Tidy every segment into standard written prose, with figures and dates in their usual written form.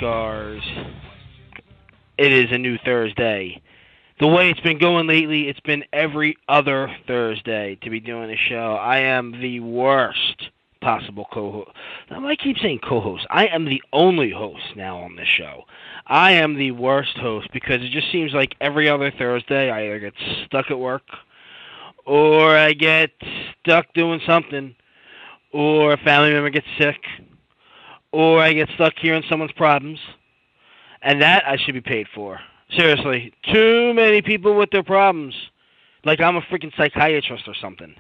Scars. It is a new Thursday. The way it's been going lately, it's been every other Thursday to be doing a show. I am the worst possible co-host. I keep saying co-host. I am the only host now on this show. I am the worst host because it just seems like every other Thursday I either get stuck at work or I get stuck doing something or a family member gets sick or I get stuck hearing someone's problems. And that I should be paid for. Seriously, too many people with their problems. Like I'm a freaking psychiatrist or something.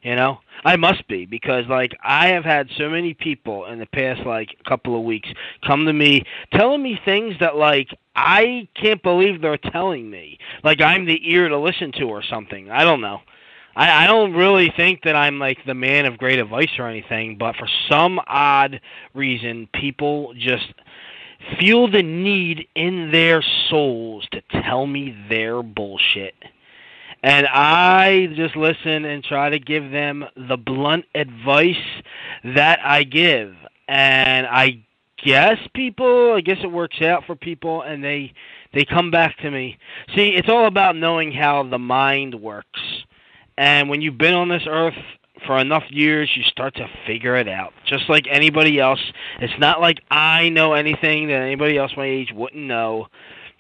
You know? I must be, because I have had so many people in the past couple of weeks come to me telling me things that I can't believe they're telling me. Like I'm the ear to listen to or something. I don't know. I don't really think that I'm the man of great advice or anything, but for some odd reason people just feel the need in their souls to tell me their bullshit. And I just listen and try to give them the blunt advice that I give. And I guess it works out for people and they come back to me. See, it's all about knowing how the mind works. And when you've been on this earth for enough years, you start to figure it out. Just like anybody else. It's not like I know anything that anybody else my age wouldn't know.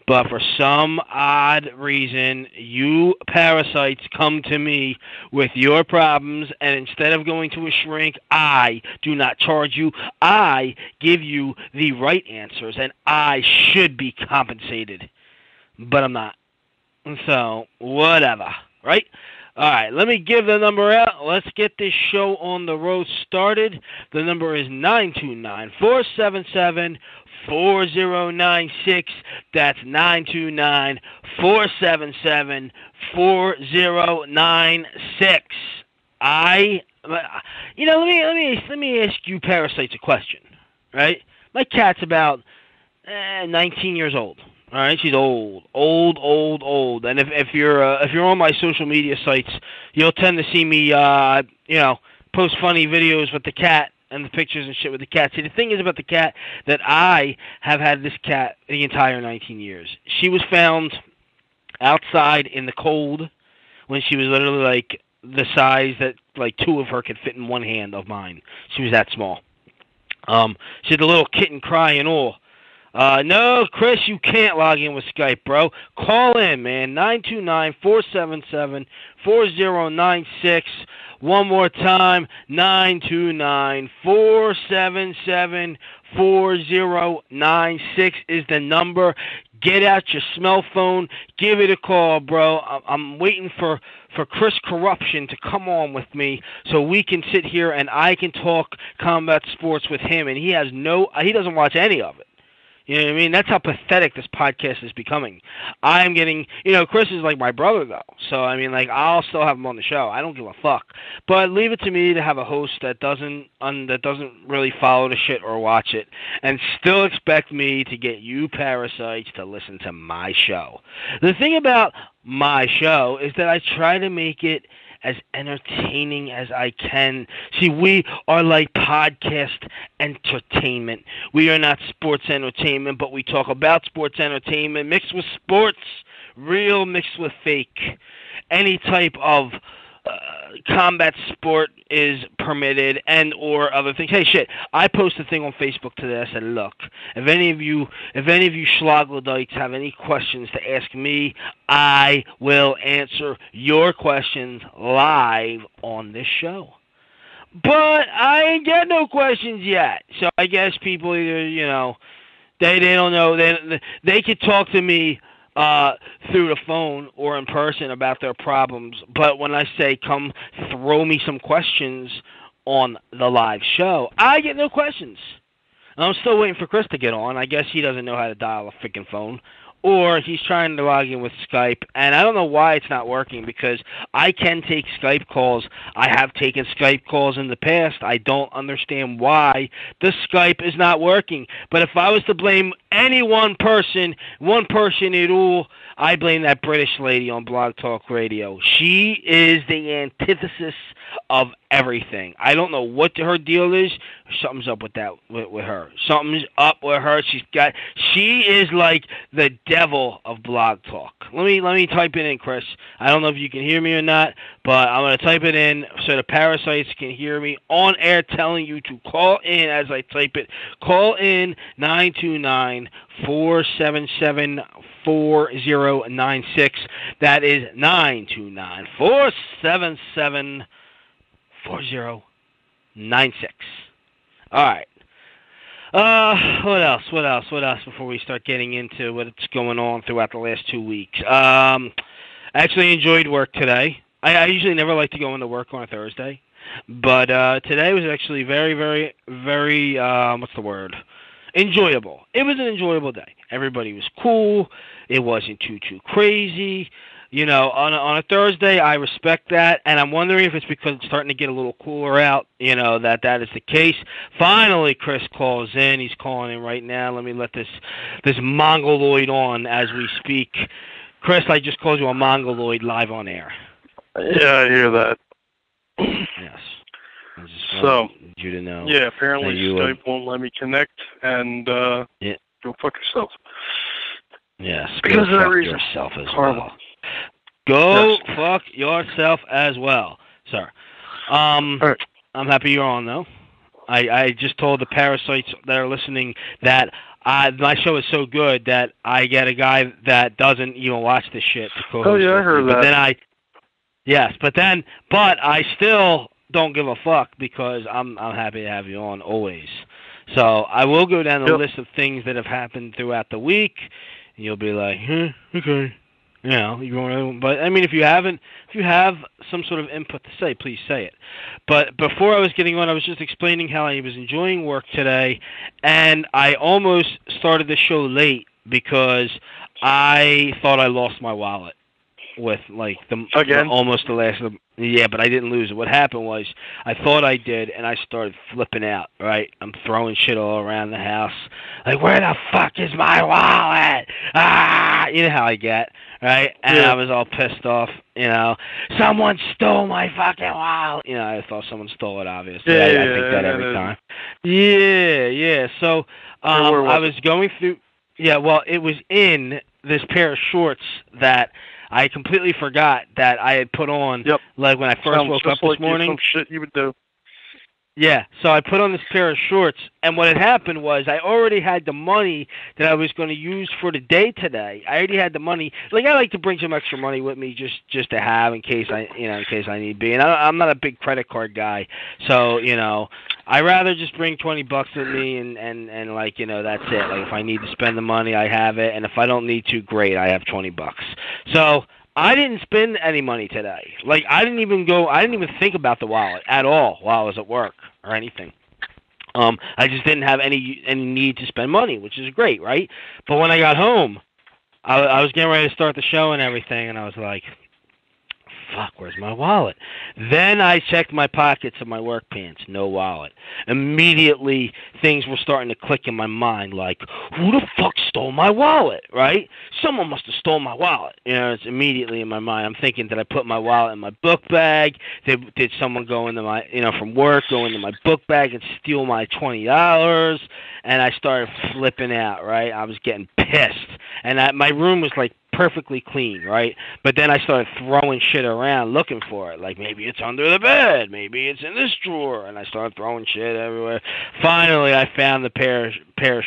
But for some odd reason, you parasites come to me with your problems, and instead of going to a shrink, I do not charge you. I give you the right answers, and I should be compensated. But I'm not. So, whatever. Right? All right, let me give the number out. Let's get this show on the road started. The number is 929-477-4096. That's 929-477-4096. Let me ask you parasites a question, right? My cat's about 19 years old. All right, she's old. And if you're on my social media sites, you'll tend to see me, post funny videos with the cat and the pictures and shit with the cat. See, the thing is about the cat that I have had this cat the entire 19 years. She was found outside in the cold when she was literally the size that two of her could fit in one hand of mine. She was that small. She had a little kitten crying all. No, Chris, you can't log in with Skype, bro. Call in, man. 929-477-4096. One more time, 929-477-4096 is the number. Get out your smell phone. Give it a call, bro. I'm waiting for Chris Corruption to come on with me so we can sit here and I can talk combat sports with him. And he doesn't watch any of it. You know what I mean? That's how pathetic this podcast is becoming. I'm getting, Chris is like my brother, though. So, I'll still have him on the show. I don't give a fuck. But leave it to me to have a host that doesn't really follow the shit or watch it and still expect me to get you parasites to listen to my show. The thing about my show is that I try to make it as entertaining as I can. See, we are like podcast entertainment. We are not sports entertainment, but we talk about sports entertainment mixed with sports, real mixed with fake. Any type of combat sport is permitted and or other things. Hey, shit, I posted a thing on Facebook today. I said, look, if any of you schloglodytes have any questions to ask me, I will answer your questions live on this show. But I ain't got no questions yet. So I guess people either, they don't know. They could talk to me through the phone or in person about their problems. But when I say come throw me some questions on the live show, I get no questions. I'm still waiting for Chris to get on. I guess he doesn't know how to dial a freaking phone. or he's trying to log in with Skype, and I don't know why it's not working because I can take Skype calls. I have taken Skype calls in the past. I don't understand why the Skype is not working. But if I was to blame any one person at all, I blame that British lady on Blog Talk Radio. She is the antithesis of everything. I don't know what her deal is. Something's up with that with her. Something's up with her. She is like the devil of Blog Talk. Let me type it in, Chris. I don't know if you can hear me or not, but I'm gonna type it in so the parasites can hear me on air, telling you to call in as I type it. Call in 929-477-4096. That is 929-477-4096. All right. What else before we start getting into what's going on throughout the last 2 weeks? I actually enjoyed work today. I usually never like to go into work on a Thursday, but today was actually very, very, very, what's the word? Enjoyable. It was an enjoyable day. Everybody was cool. It wasn't too crazy. You know, on a Thursday, I respect that, and I'm wondering if it's because it's starting to get a little cooler out, you know, that is the case. Finally, Chris calls in. He's calling in right now. Let me let this mongoloid on as we speak. Chris, I just called you a mongoloid live on air. Yeah, I hear that. Yes. I just So, wanted you to know. Yeah, apparently Skype won't let me connect, and go fuck yourself. Yes, because go of that fuck reason. yourself as Horrible. well. Go fuck yourself as well, sir. Right. I'm happy you're on, though. I just told the parasites that are listening that my show is so good that I get a guy that doesn't even watch this shit to co-host. Oh, yeah, I heard that. But I still don't give a fuck because I'm happy to have you on always. So I will go down the list of things that have happened throughout the week, and you'll be like, okay. You know, but I mean, if you have some sort of input to say, please say it. But before I was getting on, I was just explaining how I was enjoying work today, and I almost started the show late because I thought I lost my wallet with like almost the last of the. Yeah, but I didn't lose it. What happened was I thought I did, and I started flipping out, right? I'm throwing shit all around the house. Like, where the fuck is my wallet? Ah! You know how I get, right? And I was all pissed off, you know. Someone stole my fucking wallet. You know, I thought someone stole it, obviously. I think that every time. Yeah. So I was going through... Yeah, well, it was in this pair of shorts that... I completely forgot that I had put on, like when I first woke up this morning. Some shit you would do. Yeah, so I put on this pair of shorts, and what had happened was I already had the money that I was going to use for the day today. I already had the money. Like, I like to bring some extra money with me just to have in case I need be. And I'm not a big credit card guy, so I rather just bring $20 with me and like that's it. Like if I need to spend the money, I have it, and if I don't need to, great, I have $20. So I didn't spend any money today. Like I didn't even think about the wallet at all while I was at work or anything. I just didn't have any need to spend money, which is great, right? But when I got home, I was getting ready to start the show and everything, and I was like, fuck, where's my wallet? Then I checked my pockets of my work pants. No wallet. Immediately, things were starting to click in my mind, like, who the fuck stole my wallet, right? Someone must have stole my wallet. It's immediately in my mind. I'm thinking, did I put my wallet in my book bag? Did someone go into my, from work, go into my book bag and steal my $20? And I started flipping out, right? I was getting pissed. And my room was, like, perfectly clean, right? But then I started throwing shit around looking for it. Like maybe it's under the bed, maybe it's in this drawer, and I started throwing shit everywhere. Finally, I found the pair of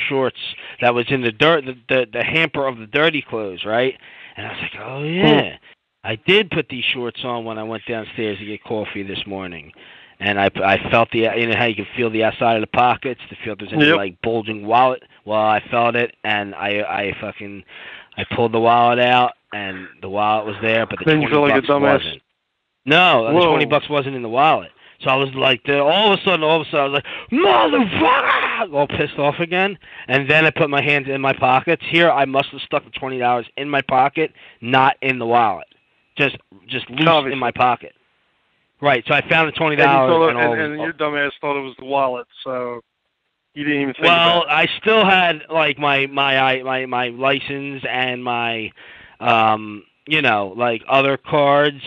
shorts that was in the hamper of the dirty clothes, right? And I was like, oh yeah, I did put these shorts on when I went downstairs to get coffee this morning. And I felt how you can feel the outside of the pockets to feel if there's any like bulging wallet. Well, I felt it, and I pulled the wallet out, and the wallet was there, but the $20 wasn't. No, the $20 wasn't in the wallet. So I was like, all of a sudden, I was like, motherfucker, all pissed off again. And then I put my hands in my pockets. Here, I must have stuck the $20 in my pocket, not in the wallet, just loose Obviously. in my pocket. Right. So I found the $20 and your dumbass thought it was the wallet, so you didn't even think about it. Well, I still had like my license and my like other cards,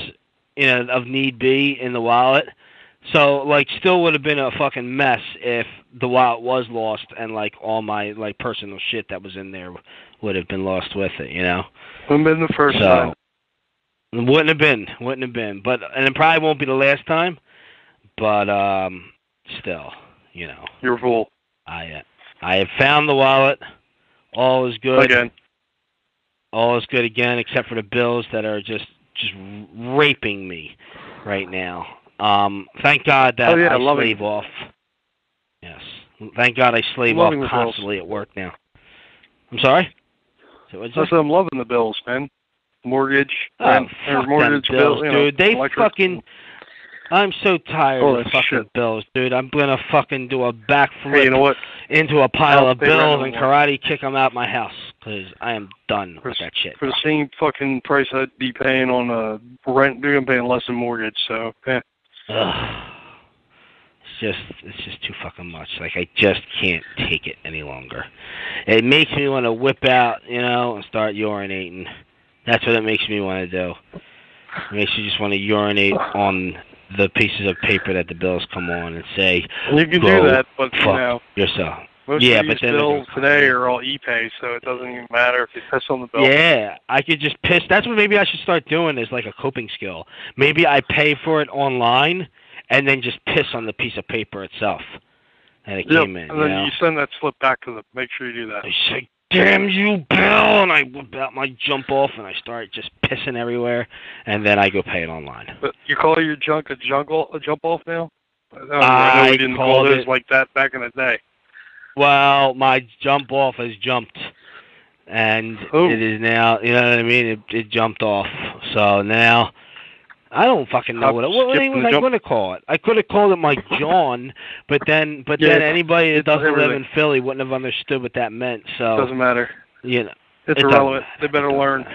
of need be in the wallet. So like still would have been a fucking mess if the wallet was lost and like all my like personal shit that was in there would have been lost with it, Wouldn't have been the first time. Wouldn't have been. But and it probably won't be the last time. But still, You're a fool. I have found the wallet. All is good. Again. All is good again, except for the bills that are just raping me right now. Thank God that I slave off. Yes. Thank God I slave off constantly at work now. I'm sorry? I'm loving the bills, man. Mortgage. Fuck mortgage bills, dude. They fucking... I'm so tired of fucking bills, dude. I'm gonna fucking do a backflip into a pile of bills and karate kick them out my house, because I am done with that shit. For the same fucking price I'd be paying on rent, I'm paying less than mortgage, so, yeah. It's just too fucking much. Like, I just can't take it any longer. It makes me want to whip out, and start urinating. That's what it makes me want to do. It makes you just want to urinate on the pieces of paper that the bills come on and say, you can do that, but fuck yourself. Most of these bills today are all e-pay, so it doesn't even matter if you piss on the bill. Yeah, I could just piss. That's what maybe I should start doing as like a coping skill. Maybe I pay for it online and then just piss on the piece of paper itself. And it came in. And then you send that slip back to them. Make sure you do that. I say, damn you, Bill! And I whip out my jump off and I start just pissing everywhere. And then I go pay it online. But you call your junk a jump off now? I know we didn't call those like that back in the day. Well, my jump off has jumped, and it is now, you know what I mean? It jumped off. So now, I don't fucking know what was I going to call it. I could have called it my John, but then anybody that doesn't live in Philly wouldn't have understood what that meant. So doesn't matter. It's irrelevant. They better learn.